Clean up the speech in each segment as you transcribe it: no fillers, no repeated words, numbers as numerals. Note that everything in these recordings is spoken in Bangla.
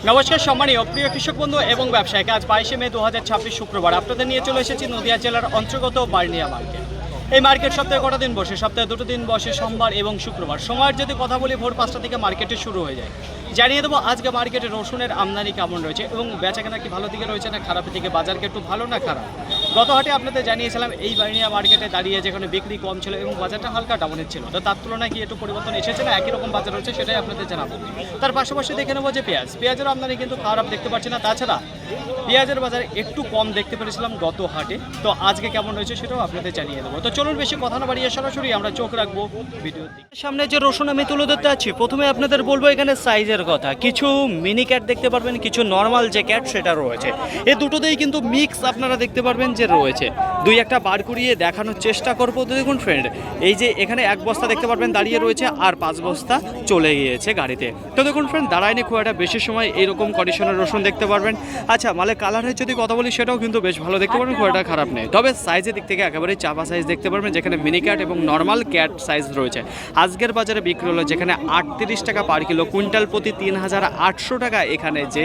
নমস্কার সম্মানীয় প্রিয় কৃষক বন্ধু এবং ব্যবসায়িক, আজ 22শে মে 2026 শুক্রবার আপনাদের নিয়ে চলে এসেছি নদিয়া জেলার অন্তর্গত বার্নিয়া মার্কেট। এই মার্কেট সপ্তাহে কটা দিন বসে? সপ্তাহে দুটো দিন বসে, সোমবার এবং শুক্রবার। সময়ের যদি কথা বলি, ভোর 5টা থেকে মার্কেটে শুরু হয়ে যায়। জানিয়ে দেবো আজকে মার্কেটে রসুনের আমদানি কেমন রয়েছে এবং বেচাকেনা কি ভালো দিকে রয়েছে না খারাপের দিকে, বাজারকে একটু ভালো না খারাপ। গত হাটে আপনাদের জানিয়েছিলাম এই বার্নিয়া মার্কেটে দাঁড়িয়ে যেখানে বিক্রি কম ছিল এবং বাজারটা হালকা ডাউনের ছিল, তো তার তুলনায় কি একটু পরিবর্তন এসেছে না একই রকম বাজার রয়েছে, সেটাই আপনাদের জানাবো। তার পাশাপাশি দেখে নেবো যে পেঁয়াজের আমদানি কিন্তু খারাপ দেখতে পাচ্ছি না। তাছাড়া পেঁয়াজের বাজারে একটু কম দেখতে পেরেছিলাম গত হাটে, তো আজকে কেমন রয়েছে সেটাও আপনাদের জানিয়ে দেবো। তো চলুন বেশি কথা না বাড়িয়ে সরাসরি আমরা চোখ রাখবো ভিডিওর দিকে। সামনে যে রসুন আমি তুলে ধরতে আছি, প্রথমে আপনাদের বলবো এখানে সাইজের কথা। কিছু মিনি ক্যাট দেখতে পারবেন, কিছু নর্মাল যে ক্যাট সেটা রয়েছে। এই দুটোতেই কিন্তু মিক্স আপনারা দেখতে পারবেন যে রয়েছে। দুই একটা বার করিয়ে দেখানোর চেষ্টা করবো। তো দেখুন ফ্রেন্ড, এই যে এখানে এক বস্তা দেখতে পারবেন দাঁড়িয়ে রয়েছে, আর 5 বস্তা চলে গিয়েছে গাড়িতে। তো দেখুন ফ্রেন্ড, দাঁড়ায়নি খুব একটা বেশি সময়, এইরকম কন্ডিশনের রসুন দেখতে পারবেন। আচ্ছা, মালে কালারের যদি কথা বলি, সেটাও কিন্তু বেশ ভালো দেখতে পারবেন, খুব একটা খারাপ নেই। তবে সাইজের দিক থেকে একেবারেই চাপা সাইজ দেখতে পারবেন, যেখানে মিনি ক্যাট এবং নর্মাল ক্যাট সাইজ রয়েছে। আজকের বাজারে বিক্রি হলো যেখানে 38 টাকা পার কিলো, কুইন্টাল প্রতি 3800 টাকা এখানে যে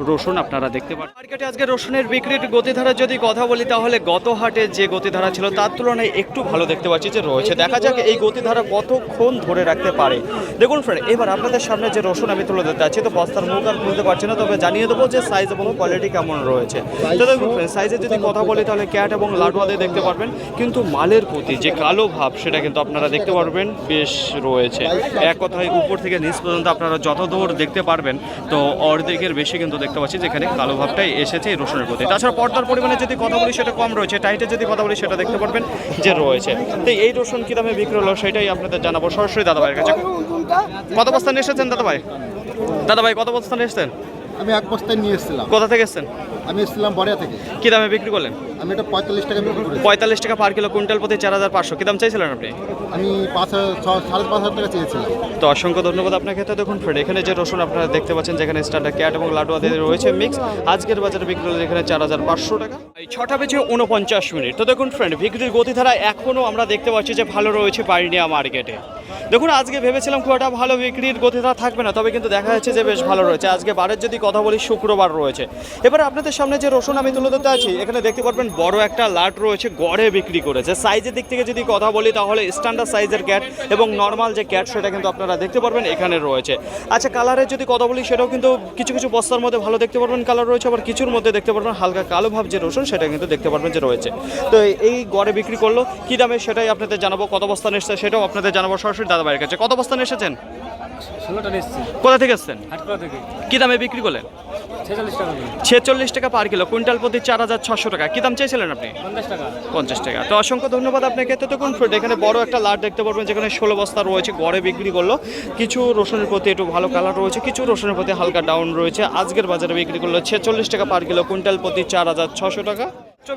রসুন আপনারা দেখতে পারেন। মার্কেটে আজকে রসুনের বিক্রির গতিধারা যদি কথা বলি, তাহলে গত হাটে যে গতিধারা ছিল তার তুলনায় একটু ভালো দেখতে পাচ্ছি যে রয়েছে। দেখা যাক এই গতিধারা কতক্ষণ ধরে রাখতে পারে। দেখুন ফ্রেন্ড, এবার আপনাদের সামনে যে রসুন আমি তুলে দিতে আছি, তো বস্তার মুখ আর খুলতে পারছি না, তবে জানিয়ে দেবো যে সাইজ এবং কোয়ালিটি কেমন রয়েছে। তো দেখুন ফ্রেন্ড, সাইজের যদি কথা বলি তাহলে ক্যাট এবং লাডুয়াতে দেখতে পারবেন, কিন্তু মালের প্রতি যে কালো ভাব সেটা কিন্তু আপনারা দেখতে পারবেন বেশ রয়েছে। এক কথায় উপর থেকে নিচ পর্যন্ত আপনারা যত দূর দেখতে পারবেন, তো অর্ধেকের বেশি কিন্তু দেখতে পাচ্ছি যেখানে কালো ভাবটাই এসেছে এই রসুনের প্রতি। তাছাড়া পর্দার পরিমাণে যদি কথা বলি সেটা কম রয়েছে, টাইটে যদি কথা বলি সেটা দেখতে পারবেন যে রয়েছে। তো এই রসুন কী দামে বিক্রি হলো সেটাই আপনাদের জানাবো সরাসরি দাদাভাইয়ের কাছে। কত বস্তা নিয়ে এসেছেন দাদাভাই? দাদাভাই কত বস্তা নিয়ে এসেছেন? আমি এক বস্তায় নিয়ে এসেছিলাম। কোথা থেকে এসেছেন? আমি এসেছিলাম বড়িয়া থেকে। কী দামে বিক্রি করলেন? আমি এটা 45 টাকা বিক্রি করেছি। 45 টাকা পার কিলো, কুইন্টাল প্রতি 4500। কী দাম চাইছিলেন আপনি? আমি 5,500 টাকা চেয়েছিলাম। তো অসংখ্য ধন্যবাদ আপনাকে। তো দেখুন ফ্রেন্ড, এখানে যে রসুন আপনারা দেখতে পাচ্ছেন, যেখানে স্ট্যান্ডার্ড ক্যাট এবং লাডুয়াতে রয়েছে মিক্স, আজকের বাজারে বিক্রি হলো যেখানে 4500 টাকা। 6টা বেজে 49 মিনিট। তো দেখুন ফ্রেন্ড, বিক্রির গতিধারা এখনও আমরা দেখতে পাচ্ছি যে ভালো রয়েছে বার্নিয়া মার্কেটে। দেখুন, আজকে ভেবেছিলাম খুব একটা ভালো বিক্রির গতিধারা থাকবে না, তবে কিন্তু দেখা যাচ্ছে যে বেশ ভালো রয়েছে। আজকে বারের যদি কথা বলি, শুক্রবার রয়েছে। এবার আপনাদের সামনে যে রসুন আমি তুলে ধরতে আছি, এখানে দেখতে পারবেন বড় একটা লাট রয়েছে, গড়ে বিক্রি করেছে। সাইজের দিক থেকে যদি কথা বলি, তাহলে স্ট্যান্ডার্ড সাইজের ক্যাট এবং নর্মাল যে ক্যাট সেটা কিন্তু আপনারা দেখতে পারবেন এখানে রয়েছে। আচ্ছা, কালারের যদি কথা বলি, সেটাও কিন্তু কিছু কিছু বস্তার মধ্যে ভালো দেখতে পারবেন কালার রয়েছে, আবার কিছুর মধ্যে দেখতে পারবেন হালকা কালো ভাব যে রসুন সেটা কিন্তু দেখতে পারবেন যে রয়েছে। তো এই গড়ে বিক্রি করলো কী দামে সেটাই আপনাদের জানাবো। কত বস্তা এসেছে সেটাও আপনাদের জানাবো সরাসরি দাদাভাইয়ের কাছে। কত বস্তা এসেছেন? 16টা এসেছি। কোথা থেকে এসেছেন? হাটকলা থেকে। কী দামে বিক্রি করলেন? 46 টাকা। 46 টাকা পার কিলো, কুইন্টাল প্রতি 4600 টাকা। কী দাম চাইছিলেন আপনি? 50 টাকা। 50 টাকা। তো অসংখ্য ধন্যবাদ আপনাকে। তো দেখুন ফ্রেন্ড, এখানে বড় একটা লাট দেখতে পারবেন, যেখানে 16 বস্তা রয়েছে, গড়ে বিক্রি করলো। কিছু রসুনের প্রতি একটু ভালো কালার রয়েছে, কিছু রসুনের প্রতি হালকা ডাউন রয়েছে। আজকের বাজারে বিক্রি করলো 46 টাকা পার কিলো, কুইন্টাল প্রতি 4600 টাকা।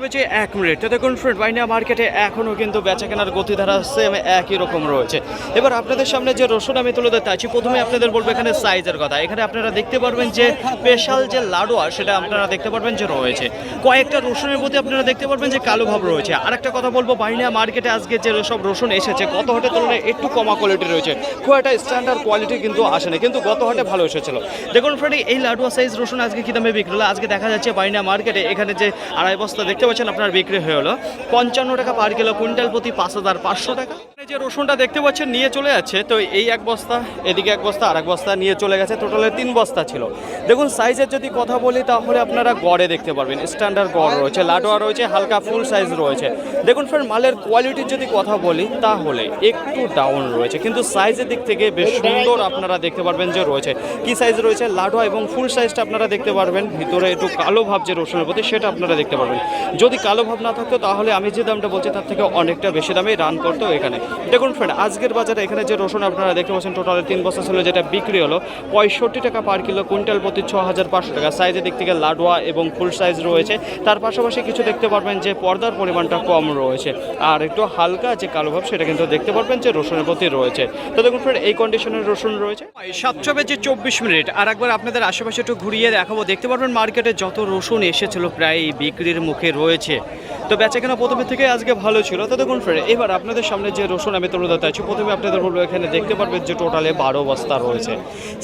বেঁচে 1 মিনিট। তো দেখুন ফ্রেন্ড, বার্নিয়া মার্কেটে এখনও কিন্তু বেচা কেনার গতিধারা সেম একই রকম রয়েছে। এবার আপনাদের সামনে যে রসুন আমি তুলে ধরতে আছি, প্রথমে আপনাদের বলবো এখানে সাইজের কথা। এখানে আপনারা দেখতে পারবেন যে স্পেশাল যে লাডুয়া সেটা আপনারা দেখতে পারবেন যে রয়েছে। কয়েকটা রসুনের প্রতি আপনারা দেখতে পারবেন যে কালো ভাব রয়েছে। আরেকটা কথা বলবো, বার্নিয়া মার্কেটে আজকে যে সব রসুন এসেছে গত হাটের তুলনায় একটু কমা কোয়ালিটি রয়েছে, খুব একটা স্ট্যান্ডার্ড কোয়ালিটি কিন্তু আসেনি, কিন্তু গত হাটে ভালো এসেছিল। দেখুন ফ্রেন্ড, এই লাডুয়া সাইজ রসুন আজকে কী দামে বিক্রি হলো? আজকে দেখা যাচ্ছে বার্নিয়া মার্কেটে এখানে যে 2.5 বস্তা দেখতে পাচ্ছেন আপনার বিক্রি হয়ে হলো 55 টাকা পার কিলো, কুইন্টাল প্রতি 5500 টাকা। যে রসুনটা দেখতে পাচ্ছেন নিয়ে চলে যাচ্ছে, তো এই এক বস্তা, এদিকে এক বস্তা, আর এক বস্তা নিয়ে চলে গেছে, টোটালে 3 বস্তা ছিল। দেখুন সাইজের যদি কথা বলি, তাহলে আপনারা গড়ে দেখতে পারবেন স্ট্যান্ডার্ড গড় রয়েছে, লাডুয়া রয়েছে, হালকা ফুল সাইজ রয়েছে। দেখুন ফ্রেন্ড, মালের কোয়ালিটির যদি কথা বলি, তাহলে একটু ডাউন রয়েছে, কিন্তু সাইজের দিক থেকে বেশ সুন্দর আপনারা দেখতে পারবেন যে রয়েছে। কি সাইজ রয়েছে? লাডুয়া এবং ফুল সাইজটা আপনারা দেখতে পারবেন। ভিতরে একটু কালো ভাব যে রসুনের প্রতি সেটা আপনারা দেখতে পারবেন। যদি কালো ভাব না থাকতো, তাহলে আমি যে দামটা বলছি তার থেকে অনেকটা বেশি দামে রান করতো এখানে। দেখুন ফ্রেন্ড, আজকের বাজারে এখানে যে রসুন আপনারা দেখতে পাচ্ছেন, টোটালে 3 বস্তা ছিল, যেটা বিক্রি হলো 65 টাকা পার কিলো, কুইন্টাল প্রতি 6500 টাকা। সাইজের দিক থেকে লাডুয়া এবং ফুল সাইজ রয়েছে। তার পাশাপাশি কিছু দেখতে পারবেন যে পর্দার পরিমাণটা কম রয়েছে, আর একটু হালকা যে কালো ভাব সেটা কিন্তু দেখতে পারবেন যে রসুনের প্রতি রয়েছে। তো দেখুন ফ্রেন্ড, এই কন্ডিশনের রসুন রয়েছে। 7টা বেজে 24 মিনিট। আর একবার আপনাদের আশেপাশে একটু ঘুরিয়ে দেখাবো। দেখতে পারবেন মার্কেটে যত রসুন এসেছিল প্রায় বিক্রির মুখে রয়েছে। তো বেচাকেনা প্রথমে থেকে আজকে ভালো ছিল। তো দেখুন ফ্রেন্ড, এবার আপনাদের সামনে যে রসুন রসুন আমি তুলে ধরতে আছি। প্রথমে আপনাদের বলবো এখানে দেখতে পারবেন যে টোটালে 12 বস্তা রয়েছে।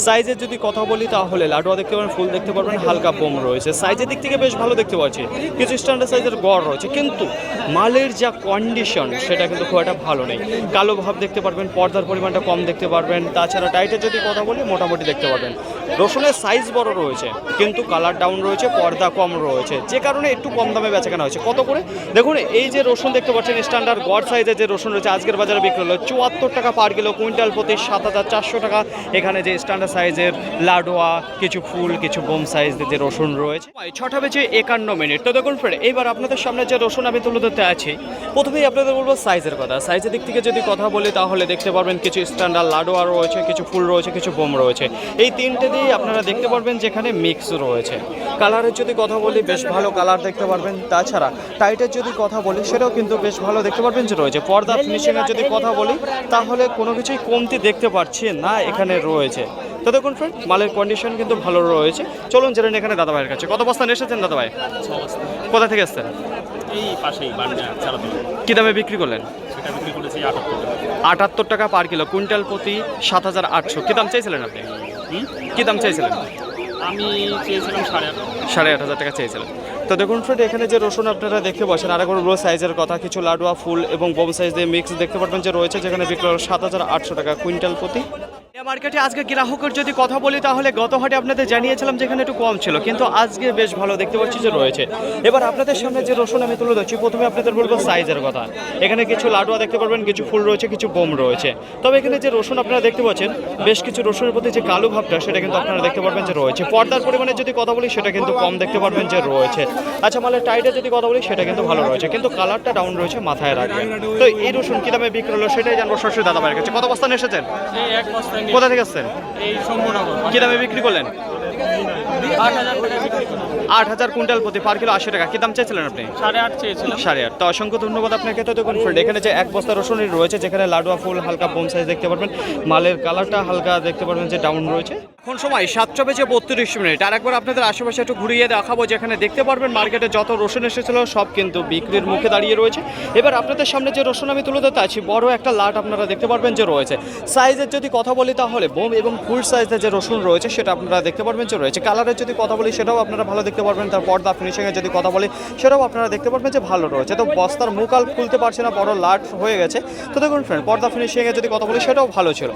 সাইজের যদি কথা বলি তাহলে লাডুয়া দেখতে পারবেন, ফুল দেখতে পারবেন, হালকা বোম রয়েছে। সাইজের দিক থেকে বেশ ভালো দেখতে পাচ্ছি, কিছু স্ট্যান্ডার্ড সাইজের গড় রয়েছে, কিন্তু মালের যা কন্ডিশন সেটা কিন্তু খুব একটা ভালো নেই। কালো ভাব দেখতে পারবেন, পর্দার পরিমাণটা কম দেখতে পারবেন। তাছাড়া টাইটের যদি কথা বলি মোটামুটি দেখতে পারবেন। রসুনের সাইজ বড় রয়েছে কিন্তু কালার ডাউন রয়েছে, পর্দা কম রয়েছে, যে কারণে একটু কম দামে বেচাকেনা হয়েছে। কত করে দেখুন, এই যে রসুন দেখতে পাচ্ছেন স্ট্যান্ডার্ড গড় সাইজের যে রসুন রয়েছে আজকের বাজারে বিক্রি হলো 74 টাকা পার কিলো, কুইন্টাল প্রতি 7,400 টাকা। এখানে যে স্ট্যান্ডার্ড সাইজের লাডোয়া, কিছু ফুল, কিছু বোম সাইজের যে রসুন রয়েছে। 6টা বেজে 51 মিনিট। তো দেখুন ফ্রেন্ড, এইবার আপনাদের সামনে যে রসুন আমি তুলে ধরতে আছি, প্রথমেই আপনাদের বলবো সাইজের কথা। সাইজের দিক থেকে যদি কথা বলি তাহলে দেখতে পারবেন কিছু স্ট্যান্ডার্ড লাডোয়া রয়েছে, কিছু ফুল রয়েছে, কিছু বোম রয়েছে। এই তিনটে দিয়ে আপনারা দেখতে পারবেন যেখানে মিক্স রয়েছে। কালারের যদি কথা বলি বেশ ভালো কালার দেখতে পারবেন। তাছাড়া টাইটের যদি কথা বলি সেটাও কিন্তু বেশ ভালো দেখতে পারবেন যে রয়েছে। পর্দা ফিনিশিংয়ের যদি কথা বলি তাহলে কোনো কিছুই কমতি দেখতে পাচ্ছি না এখানে রয়েছে। তো দেখুন ফ্রেন্ড, মালের কন্ডিশন কিন্তু ভালো রয়েছে। চলুন জেনে এখানে দাদা ভাইয়ের কাছে। কত বস্তা নিয়ে এসেছেন দাদা ভাই? কোথা থেকে এসছেন? এই পাশেই বান্ডা চালাতে কী দামে বিক্রি করলেন? সেটা বিক্রি করেছি 78 টাকা পার কিলো, কুইন্টাল প্রতি 7,800। কী দাম চাইছিলেন আপনি? কী দাম চাইছিলেন? আমি চেয়েছিলাম 8,500। 8,500 টাকা চেয়েছিলেন। তো দেখুন ফ্রেন্ড, এখানে যে রসুন আপনারা দেখতে পাচ্ছেন আরেকবার বড় সাইজের কথা, কিছু লাডুয়া, ফুল এবং বোম সাইজ দিয়ে মিক্স দেখতে পারবেন যে রয়েছে, যেখানে বিক্রি হলো 7,800 টাকা কুইন্টাল প্রতি। মার্কেটে আজকে গ্রাহকের যদি কথা বলি তাহলে গত হাটে আপনাদের জানিয়েছিলাম যেখানে একটু কম ছিল, কিন্তু আজকে বেশ ভালো দেখতে পাচ্ছি যে রয়েছে। এবার আপনাদের সামনে যে রসুন আমি তুলে ধরছি, প্রথমে আপনাদের বলবো সাইজের কথা। এখানে কিছু লাডুয়া দেখতে পারবেন, কিছু ফুল রয়েছে, কিছু বোম রয়েছে। তবে এখানে যে রসুন আপনারা দেখতে পাচ্ছেন, বেশ কিছু রসুনের প্রতি যে কালো ভাবটা সেটা কিন্তু আপনারা দেখতে পারবেন যে রয়েছে। পর্দার পরিমাণে যদি কথা বলি সেটা কিন্তু কম দেখতে পারবেন যে রয়েছে। আচ্ছা, মালের টাইটের যদি কথা বলি সেটা কিন্তু ভালো রয়েছে, কিন্তু কালারটা ডাউন রয়েছে, মাথায় রাখবেন। তো এই রসুন কী দামে বিক্রি হলো সেটাই জানবো সরাসরি দাদা ভাইয়ের কাছে। কত বস্তা নিয়ে এসেছেন? এই এক বস্তা কোথা থেকে এসেছেন? এই সম্পূর্ণনগর। কী দামে বিক্রি করলেন? 8,000 টাকা বিক্রি করলাম। 8,000 কুইন্টাল প্রতি, পার কিলো 80 টাকা। কী দাম চাইছিলেন আপনি? 8,500 চেয়েছিলাম। 8,500। তো অসংখ্য ধন্যবাদ আপনাকে। তো দেখুন ফ্রেন্ড, এখানে যে এক বস্তা রসুনই রয়েছে, যেখানে লাডুয়া, ফুল, হালকা বোম সাইজ দেখতে পারবেন, মালের কালারটা হালকা দেখতে পারবেন যে ডাউন রয়েছে। এখন সময় 7টা বেজে 32 মিনিট। আর একবার আপনাদের আশেপাশে একটু ঘুরিয়ে দেখাবো, যেখানে দেখতে পারবেন মার্কেটে যত রসুন এসেছিল সব কিন্তু বিক্রির মুখে দাঁড়িয়ে রয়েছে। এবার আপনাদের সামনে যে রসুন আমি তুলে ধরতে আছি, বড় একটা লাট আপনারা দেখতে পারবেন যে রয়েছে। সাইজের যদি কথা বলি তাহলে বোম এবং ফুল সাইজের যে রসুন রয়েছে সেটা আপনারা দেখতে পারবেন যে রয়েছে। কালারের যদি কথা বলি সেটাও আপনারা ভালো দেখতে পারবেন। তার পর্দা ফিনিশিংয়ের যদি কথা বলি সেটাও আপনারা দেখতে পারবেন যে ভালো রয়েছে। তো বস্তার মুখ আর খুলতে পারছে না, বড় লাট হয়ে গেছে। তো দেখুন ফ্রেন্ড, পর্দা ফিনিশিংয়ের যদি কথা বলি সেটাও ভালো ছিল।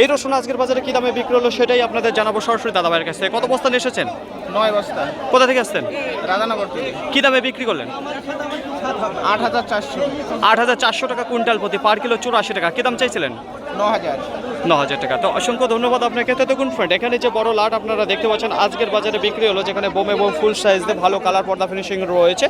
এই রসুন আজকের বাজারে কী দামে বিক্রি হলো সেটাই আপনাদের জানাবো সরাসরি দাদা ভাইয়ের কাছে। কত বস্তা নিয়ে এসেছেন? 9 বস্তা। কোথা থেকে আসছেন? রাধানগর থেকে। কী দামে বিক্রি করলেন? 8,400। 8,400 টাকা কুইন্টাল প্রতি, পার কিলো 84 টাকা। কী দাম চাইছিলেন? 9,000। 9,000 টাকা। তো অসংখ্য ধন্যবাদ আপনাকে। তো দেখুন ফ্রেন্ড, এখানে যে বড় লাট আপনারা দেখতে পাচ্ছেন আজকের বাজারে বিক্রি হলো, যেখানে বোম এবং ফুল সাইজ দিয়ে ভালো কালার, পর্দা ফিনিশিং রয়েছে,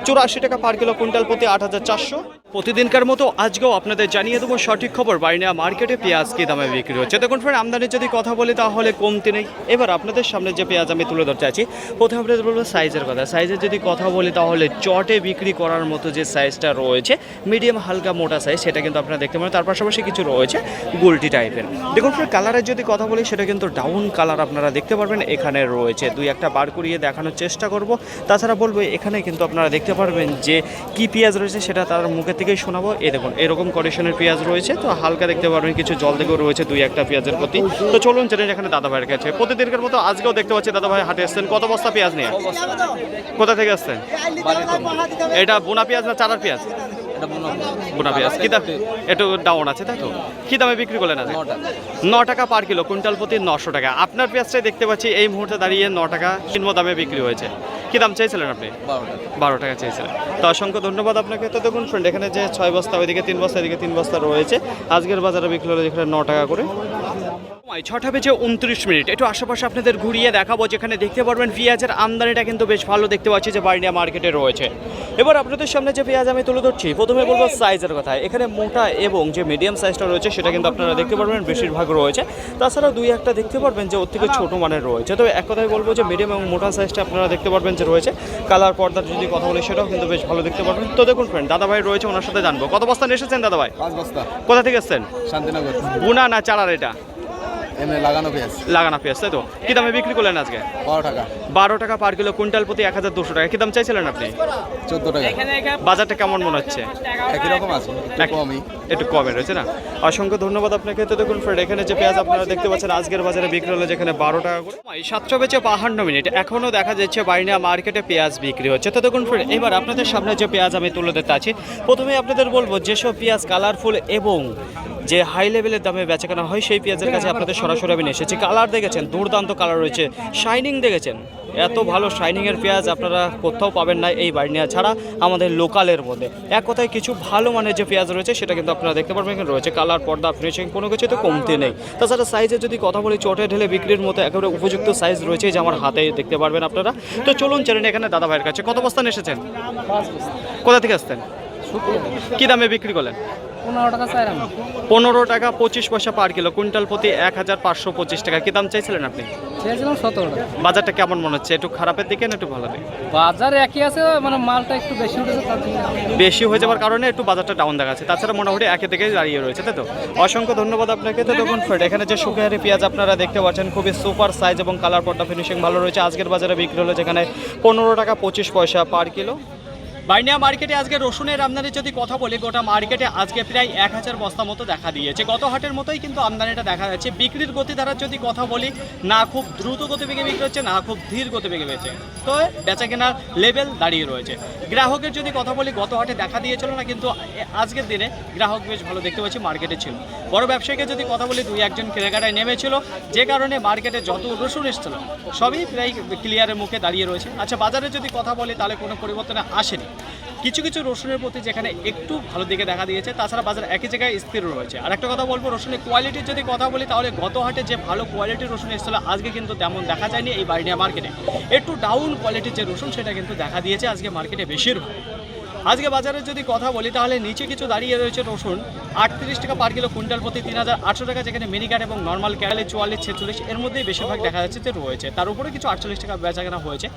84 টাকা পার কিলো, কুইন্টাল প্রতি 8,400। প্রতিদিনকার মতো আজকেও আপনাদের জানিয়ে দেবো সঠিক খবর, বাড়িয়া মার্কেটে পেঁয়াজ কী দামে বিক্রি হচ্ছে। দেখুন ফ্রেন্ড, আমদানির যদি কথা বলি তাহলে কমতি নেই। এবার আপনাদের সামনে যে পেঁয়াজ আমি তুলে ধরতে আছি, প্রথমে আপনাদের বলবো সাইজের কথা। সাইজের যদি কথা বলি তাহলে চটে বিক্রি করার মতো যে সাইজটা রয়েছে, মিডিয়াম হালকা মোটা সাইজ, সেটা কিন্তু আপনারা দেখতে পারেন। তার পাশাপাশি কিছু রয়েছে গুলটি টাইপের। দেখুন ফ্রেন্ড, কালারের যদি কথা বলি সেটা কিন্তু ডাউন কালার আপনারা দেখতে পারবেন এখানে রয়েছে। দুই একটা বার করিয়ে দেখানোর চেষ্টা করব। তাছাড়া বলবো এখানে কিন্তু আপনারা দেখতে পারবেন যে কি পেঁয়াজ রয়েছে সেটা তার মুখে থেকেই শোনাবো। দেখুন এরকম কন্ডিশনের পেঁয়াজ রয়েছে, তো হালকা দেখতে পারবেন কিছু জল দেখেও রয়েছে দুই একটা পেঁয়াজের প্রতি। তো চলুন জেনে এখানে দাদা ভাইয়ের কাছে। প্রতিদিনকার মতো আজকেও দেখতে পাচ্ছি দাদা ভাই হাটে এসছেন। কত বস্তা পেঁয়াজ নিয়ে? কোথা থেকে আসছেন? এটা বোনা পেঁয়াজ না চারার পেঁয়াজ? বোনা পেঁয়াজ। কি দাম? একটু ডাউন আছে তাই তো? কি দামে বিক্রি করলেন আজ? 9 টাকা পার কিলো, কুইন্টাল প্রতি 900 টাকা। আপনার পেঁয়াজটাই দেখতে পাচ্ছি এই মুহূর্তে দাঁড়িয়ে 9 টাকা কিনব দামে বিক্রি হয়েছে। কি দাম চাইছিলেন আপনি? 12 টাকা চেয়েছিলেন। তো অসংখ্য ধন্যবাদ আপনাকে। তো দেখুন ফ্রেন্ড, এখানে যে 6 বস্তা, ওইদিকে 3 বস্তা, এদিকে 3 বস্তা রয়েছে। আজকের বাজারে বিক্রি হলো যেখানে 9 টাকা করে। 6টা বেজে 29 মিনিট। একটু আশেপাশে আপনাদের ঘুরিয়ে দেখাবো, যেখানে দেখতে পারবেন পেঁয়াজের আমদানিটা কিন্তু বেশ ভালো দেখতে পাচ্ছি যে বার্নিয়া মার্কেটে রয়েছে। এবার আপনাদের সামনে যে পেঁয়াজ আমি তুলে ধরছি, প্রথমে বলবো সাইজের কথা। এখানে মোটা এবং যে মিডিয়াম সাইজটা রয়েছে সেটা কিন্তু আপনারা দেখতে পারবেন বেশিরভাগ রয়েছে। তাছাড়া দুই একটা দেখতে পারবেন যে ওর থেকে ছোটো মানের রয়েছে। তবে এক কথায় বলবো যে মিডিয়াম এবং মোটা সাইজটা আপনারা দেখতে পারবেন যে রয়েছে। কালার, পর্দার যদি কথা বলি সেটাও কিন্তু বেশ ভালো দেখতে পারবেন। তো দেখুন ফ্রেন্ড, দাদা ভাই রয়েছে, ওনার সাথে জানবো। কত বস্তা নিয়ে এসেছেন দাদা ভাই? 5 বস্তা। কোথা থেকে এসছেন? শান্তিনগর। বুনা না চারার? এটা এমনি লাগানো পেঁয়াজ লাগানো পেঁয়াজ, তাই তো? কি দামে বিক্রি করলেন আজকে? 12 টাকা 12 টাকা পার কিলো, কুইন্টাল প্রতি 1200 টাকা। কি দাম চাইছিলেন আপনি? 14 টাকা বাজারটা কেমন মনে হচ্ছে? একই রকম আছে, একটু কমই। একটু কমে রয়েছে না? অসংখ্য ধন্যবাদ আপনাকে। তো দেখুন ফ্রেন্ড, এখানে যে পেঁয়াজ আপনারা দেখতে পাচ্ছেন আজকের বাজারে বিক্রি হলো যেখানে 12 টাকা করে। 7:52 এখনও দেখা যাচ্ছে বাইনা মার্কেটে পেঁয়াজ বিক্রি হচ্ছে। তো দেখুন ফ্রেন্ড, এবার আপনাদের সামনে যে পেঁয়াজ আমি তুলে দিতে আছি, প্রথমে আপনাদের বলবো যেসব পেঁয়াজ কালারফুল এবং যে হাই লেভেলের দামে বেচাকেনা হয় সেই পেঁয়াজের কাছে আপনাদের সরাসরি আমি নিয়ে এসেছি। কালার দেখেছেন, দুর্দান্ত কালার রয়েছে। শাইনিং দেখেছেন, এত ভালো শাইনিংয়ের পেঁয়াজ আপনারা কোথাও পাবেন না এই বার্নিয়া ছাড়া আমাদের লোকালের মধ্যে। এক কথায় কিছু ভালো মানের যে পেঁয়াজ রয়েছে সেটা কিন্তু আপনারা দেখতে পারবেন এখানে রয়েছে। কালার, পর্দা, ফিনিশিং কোনো কিছু তো কমতে নেই। তাছাড়া সাইজে যদি কথা বলি, চটে ঢেলে বিক্রির মতো একেবারে উপযুক্ত সাইজ রয়েছে, যে আমার হাতে দেখতে পারবেন আপনারা। তো চলুন চলেন এখানে দাদা ভাইয়ের কাছে। কত বস্তা নিয়ে এসেছেন? কোথা থেকে আসতেন? কি দামে বিক্রি করলেন? 15 টাকা 25 পয়সা পার কিলো, কুইন্টাল প্রতি 1525 টাকা। কি দাম চাইছিলেন আপনি? চেয়েছিলাম 17 টাকা। বাজারটা কেমন মনে হচ্ছে? একটু খারাপের দিকে না একটু ভালো দিকে? বাজার একই আছে, মানে মালটা একটু বেশি উঠেছে তার জন্য। বেশি হয়ে যাওয়ার কারণে একটু বাজারটা ডাউন দেখাচ্ছে, তাছাড়া মোটামুটি একে থেকে দাঁড়িয়ে রয়েছে, তাই তো? অসংখ্য ধন্যবাদ আপনাকে। তো দেখুন ফ্রেন্ড, এখানে যে শুকিয়ারি পেঁয়াজ আপনারা দেখতে পাচ্ছেন খুবই সুপার সাইজ এবং কালার, পর্দা, ফিনিশিং ভালো রয়েছে। আজকের বাজারে বিক্রি হলো যেখানে 15 টাকা 25 পয়সা পার কিলো। বাইনিয়া মার্কেটে আজকে রসুনের আমদানির যদি কথা বলি, গোটা মার্কেটে আজকে প্রায় 1000 বস্তা মতো দেখা দিয়েছে। গত হাটের মতোই কিন্তু আমদানিটা দেখা যাচ্ছে। বিক্রির গতিধারার যদি কথা বলি, না খুব দ্রুত গতিবেগে বিক্রি হচ্ছে, না খুব ধীর গতিবেগে বেচে, তো বেচা কেনার লেভেল দাঁড়িয়ে রয়েছে। গ্রাহকের যদি কথা বলি, গত হাটে দেখা দিয়েছিল না, কিন্তু আজকের দিনে গ্রাহক বেশ ভালো দেখতে পাচ্ছি মার্কেটে ছিল। বড় ব্যবসায়ীকে যদি কথা বলি, 2-1 কেনাকাটায় নেমেছিল, যে কারণে মার্কেটে যত রসুন এসেছিল সবই প্রায় ক্লিয়ারের মুখে দাঁড়িয়ে রয়েছে। আচ্ছা, বাজারে যদি কথা বলি তাহলে কোনো পরিবর্তন আসেনি। কিছু কিছু রসুনের প্রতি যেখানে একটু ভালো দিকে দেখা দিয়েছে, তাছাড়া বাজার একই জায়গায় স্থির রয়েছে। আর একটা কথা বলবো, রসুনের কোয়ালিটির যদি কথা বলি তাহলে গত হাটে যে ভালো কোয়ালিটির রসুন এসেছিল আজকে কিন্তু তেমন দেখা যায়নি এই বার্নিয়া মার্কেটে। একটু ডাউন কোয়ালিটির যে রসুন সেটা কিন্তু দেখা দিয়েছে আজকে মার্কেটে বেশিরভাগ। আজকে বাজারে যদি কথা বলি তাহলে নিচে কিছু দাঁড়িয়ে রয়েছে রসুন 38 টাকা পার কিলো, কুইন্টাল প্রতি 3800 টাকা, যেখানে মিনিকাট এবং নর্মাল ক্যারালে 44-46 এর মধ্যেই বেশিরভাগ দেখা যাচ্ছে যে রয়েছে। তার উপরে কিছু 48 টাকা বেচাকেনা হয়েছে।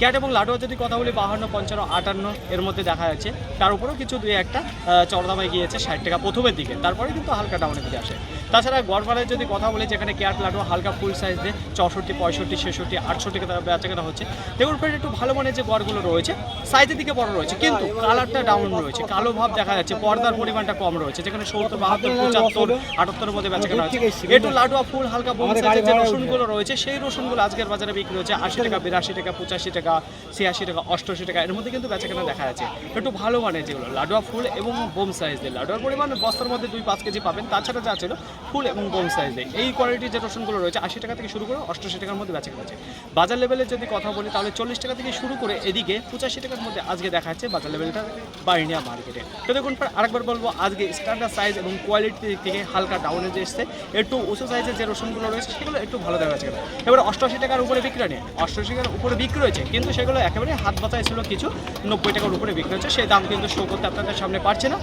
ক্যাট এবং লাডুয়া যদি কথা বলি 52, 55, 58 এর মধ্যে দেখা যাচ্ছে। তার উপরেও কিছু 2-1টা চড়দামায় গিয়েছে 60 টাকা প্রথমের দিকে, তারপরে কিন্তু হালকা ডাউনের দিকে আসে। তাছাড়া গড়বারের যদি কথা বলি, যেখানে ক্যাট লাডুয়া হালকা ফুল সাইজ দিয়ে 64, 65, 66, 68 টাকা বেচাকেনা হচ্ছে। দেখুন ফ্রেন্ড, একটু ভালো মানের যে গড়গুলো রয়েছে সাইজের দিকে বড় রয়েছে, কিন্তু কালারটা ডাউন রয়েছে, কালো ভাব দেখা যাচ্ছে। পর্দার পরিমাণটা কম রয়েছে, যেখানে 70, 72, 75, 78 এর মধ্যে বেচাকেনা হচ্ছে। একটু লাডুয়া ফুল হালকা বোম সাইজের যে রসুনগুলো রয়েছে সেই রসুনগুলো আজকের বাজারে বিক্রি হচ্ছে 80 টাকা, 82 টাকা, 85 টাকা, 86 টাকা, 88 টাকা এর মধ্যে কিন্তু বেচাকেনা দেখা যাচ্ছে। একটু ভালো মানের যেগুলো লাডুয়া ফুল এবং বোম সাইজ দিয়ে, লাডুয়ার পরিমাণ বস্তার মধ্যে 2-5 কেজি পাবেন। তাছাড়া যা ছিল ফুল এবং বোম সাইজ দিয়ে এই কোয়ালিটির যে রসুনগুলো রয়েছে 80 টাকা থেকে শুরু করে 88 টাকার মধ্যে বেচাকেনা আছে। বাজার লেভেলে যদি কথা বলি তাহলে 40 টাকা থেকে শুরু করে এদিকে 85 টাকার মধ্যে আজকে দেখা যাচ্ছে বাজার লেভেলটা বার্নিয়া মার্কেটে। তো দেখুন আরেকবার বলবো, আজকে স্ট্যান্ডার্ড সাইজ এবং কোয়ালিটির দিক থেকে হালকা ডাউনে যে এসছে, একটু উঁচু সাইজের যে রসুনগুলো রয়েছে সেগুলো একটু ভালো দেখা যাচ্ছে। এবারে 88 টাকার উপরে বিক্রি নেই, 88 টাকার উপরে বিক্রি হয়েছে, কিন্তু সেগুলো একেবারে হাত বাতায় ছিল, কিছু 90 টাকার উপরে বিক্রি হচ্ছে। সেই দাম কিন্তু শো করতে আপনাদের সামনে পারছে না।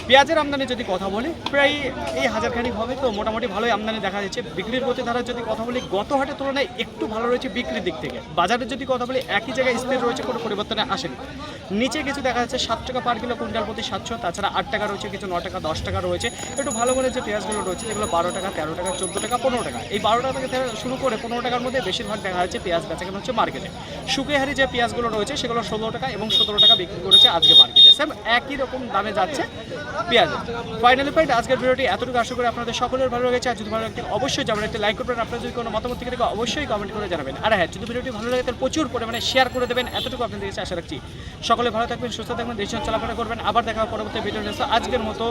পেঁয়াজের আমদানি যদি কথা বলি প্রায় এই 1000 খানিক হবে, তো মোটামুটি ভালোই আমদানি দেখা যাচ্ছে। বিক্রির গতিধারা যদি কথা বলি গত হাটের তুলনায় একটু ভালো রয়েছে বিক্রির দিক থেকে। বাজারে যদি কথা বলি একই জায়গায় স্থির রয়েছে, কোনো পরিবর্তনে আসেনি। নিচে কিছু দেখা যাচ্ছে 7 টাকা পার কিলো, কুইন্টাল প্রতি 700, তাছাড়া 8 টাকা রয়েছে, কিছু 9 টাকা, 10 টাকা রয়েছে। একটু ভালো করে যে পেঁয়াজগুলো রয়েছে যেগুলো 12 টাকা, 13 টাকা, 14 টাকা, 15 টাকা, এই 12 টাকা থেকে শুরু করে 15 টাকার মধ্যে বেশিরভাগ দেখা যাচ্ছে পেঁয়াজ বেচাকেনা হচ্ছে মার্কেটে। শুকিয়াহারি যে পেঁয়াজগুলো রয়েছে সেগুলো 16 টাকা এবং 17 টাকা বিক্রি করেছে আজকে মার্কেটে। সেম একই রকম দামে যাচ্ছে পেঁয়াজ। ফাইনালি পয়েন্ট, আজকের ভিডিওটি এতটুকু আশা করি আপনাদের সকলের ভালো লেগেছে। আর যদি ভালো লাগে অবশ্যই যাবেন একটা লাইক করবেন, আপনার যদি কোনো মতামত থেকে থাকে অবশ্যই কমেন্ট করে জানাবেন। আর হ্যাঁ, যদি ভিডিওটি ভালো লাগে তাহলে প্রচুর পরিমাণে শেয়ার করে দেবেন, এতটুকু আপনাদের কাছে আশা রাখছি। সকলে ভালো থাকবেন, সুস্থ থাকবেন, দেশ চলাফেরা করবেন। আবার দেখা হবে পরবর্তী ভিডিও। আজকের মতো